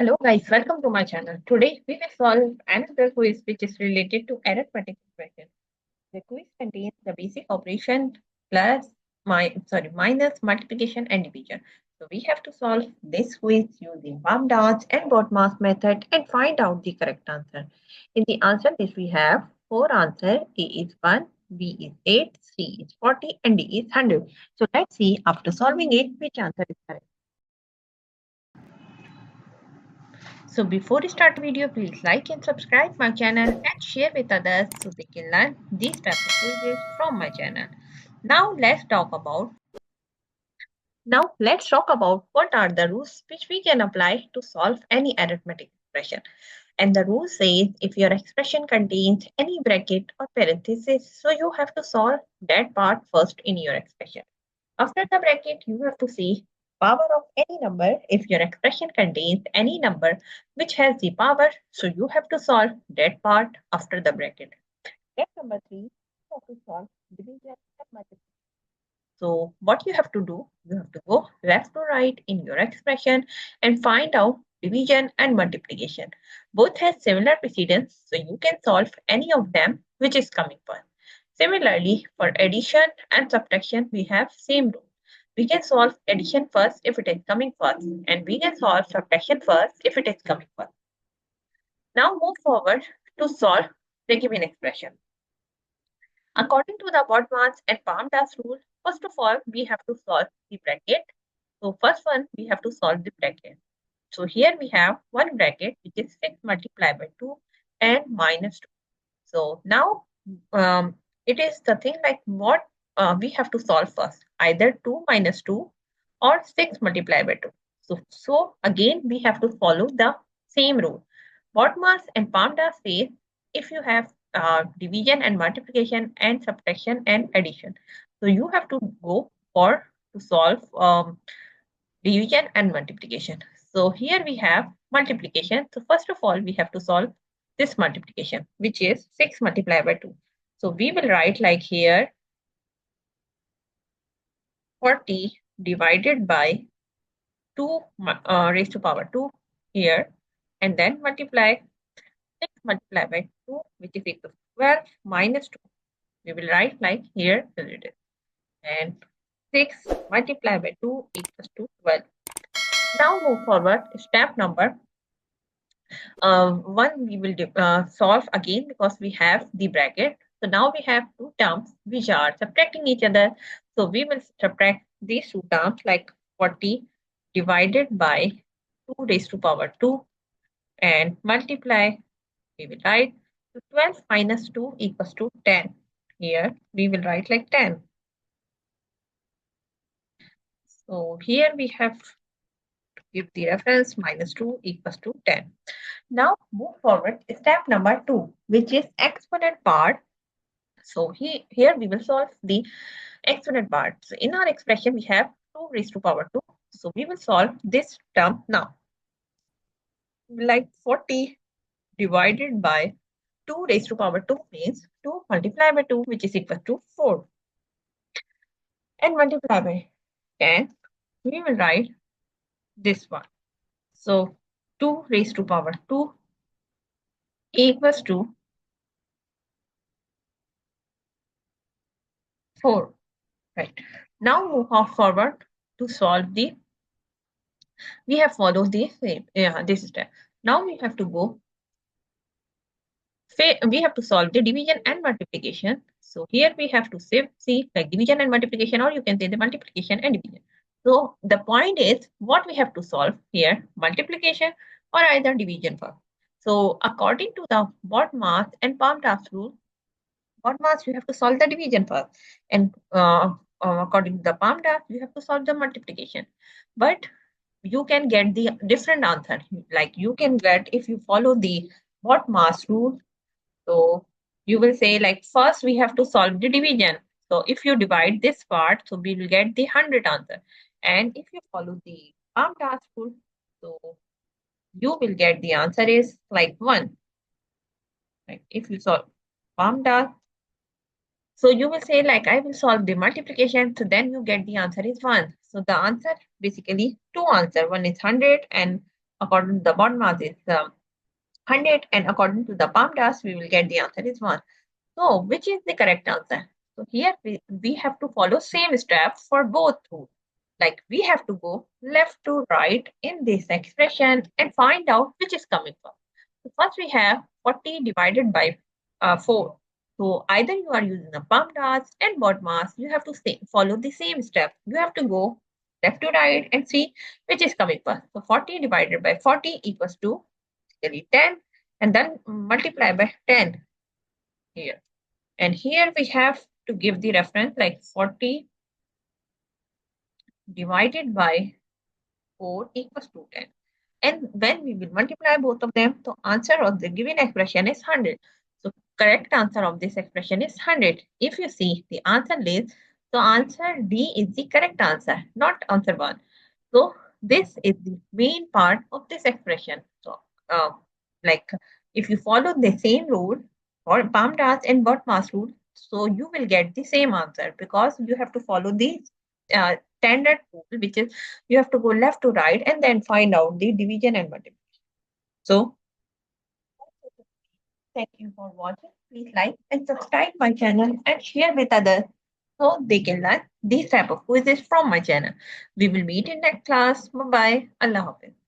Hello guys, welcome to my channel. Today we will solve another quiz which is related to arithmetic expression. The quiz contains the basic operation plus minus, multiplication and division. So we have to solve this quiz using PAMDAS and BODMAS method and find out the correct answer. In the answer list we have four answers. A is 1, B is 8, C is 40 and D is 100. So let's see after solving it which answer is correct. So before we start the video, please like and subscribe my channel and share with others so they can learn these type of quizzes from my channel. Now let's talk about what are the rules which we can apply to solve any arithmetic expression. And the rule says if your expression contains any bracket or parenthesis, so you have to solve that part first in your expression. After the bracket, you have to see power of any number. If your expression contains any number which has the power, so you have to solve that part after the bracket. Step number 3, you have to solve division and multiplication. So what you have to do, you have to go left to right in your expression and find out division and multiplication. Both have similar precedence, so you can solve any of them which is coming first. Similarly, for addition and subtraction, we have same rule. We can solve addition first if it is coming first, and we can solve subtraction first if it is coming first. Now move forward to solve the given expression. According to the BODMAS and PAMDAS rule, first of all, we have to solve the bracket. So first one, we have to solve the bracket. So here we have one bracket which is 6 multiplied by 2 and minus 2. So now it is the thing like what we have to solve first, either 2 minus 2 or 6 multiplied by 2. So again, we have to follow the same rule. BODMAS and PAMDAS says if you have division and multiplication and subtraction and addition, so you have to go for to solve division and multiplication. So here we have multiplication. So first of all, we have to solve this multiplication, which is 6 multiplied by 2. So we will write like here 40 divided by 2 raised to power 2 here, and then multiply 6 multiplied by 2, which is equal to 12 minus 2. We will write like here as it is. And 6 multiplied by 2 equals to 12. Now move forward, step number 1 we will solve again because we have the bracket. So now we have two terms which are subtracting each other. So we will subtract these two terms like 40 divided by 2 raised to power 2 and multiply. We will write 12 minus 2 equals to 10. Here we will write like 10. So here we have to give the reference minus 2 equals to 10. Now move forward, step number 2, which is exponent part. So here we will solve the exponent part. So in our expression, we have 2 raised to power 2. So we will solve this term now. Like 40 divided by 2 raised to power 2 means 2 multiplied by 2, which is equal to 4. And multiply by 10, we will write this one. So 2 raised to power 2 equals to 4. Right. Now move forward to solve the, we have followed the same, this step. Now we have to go, we have to solve the division and multiplication. So here we have to see like division and multiplication, or you can say the multiplication and division. So the point is what we have to solve here, multiplication or either division first. So according to the BODMAS and PAMDAS rule, BODMAS you have to solve the division first, and according to the PAMDAS you have to solve the multiplication. But you can get the different answer. Like you can get, if you follow the BODMAS rule, so you will say like first we have to solve the division. So if you divide this part, so we will get the 100 answer. And if you follow the PAMDAS rule, so you will get the answer is like 1. Right? If you solve PAMDAS, so you will say like I will solve the multiplication, so then you get the answer is 1. So the answer basically two answer, one is 100 and according to the bond mass is 100, and according to the palm task, we will get the answer is 1. So, which is the correct answer? So, here we have to follow same step for both rules. Like we have to go left to right in this expression and find out which is coming first. So, first we have 40 divided by 4. So, either you are using a palm task and bond mass, you have to follow the same step. You have to go left to right and see which is coming first. So, 40 divided by 40 equals to 10, and then multiply by 10 here. And here we have to give the reference like 40 divided by 4 equals to 10. And when we will multiply both of them, the answer of the given expression is 100. So correct answer of this expression is 100. If you see the answer list, so answer D is the correct answer, not answer 1. So this is the main part of this expression. So uh, like if you follow the same rule or palm task and butt mass rule, so you will get the same answer because you have to follow the uh, standard rule, which is you have to go left to right and then find out the division and multiplication. So thank you for watching. Please like and subscribe my channel and share with others so they can learn these type of quizzes from my channel. We will meet in next class. Bye bye. Allah Hafiz.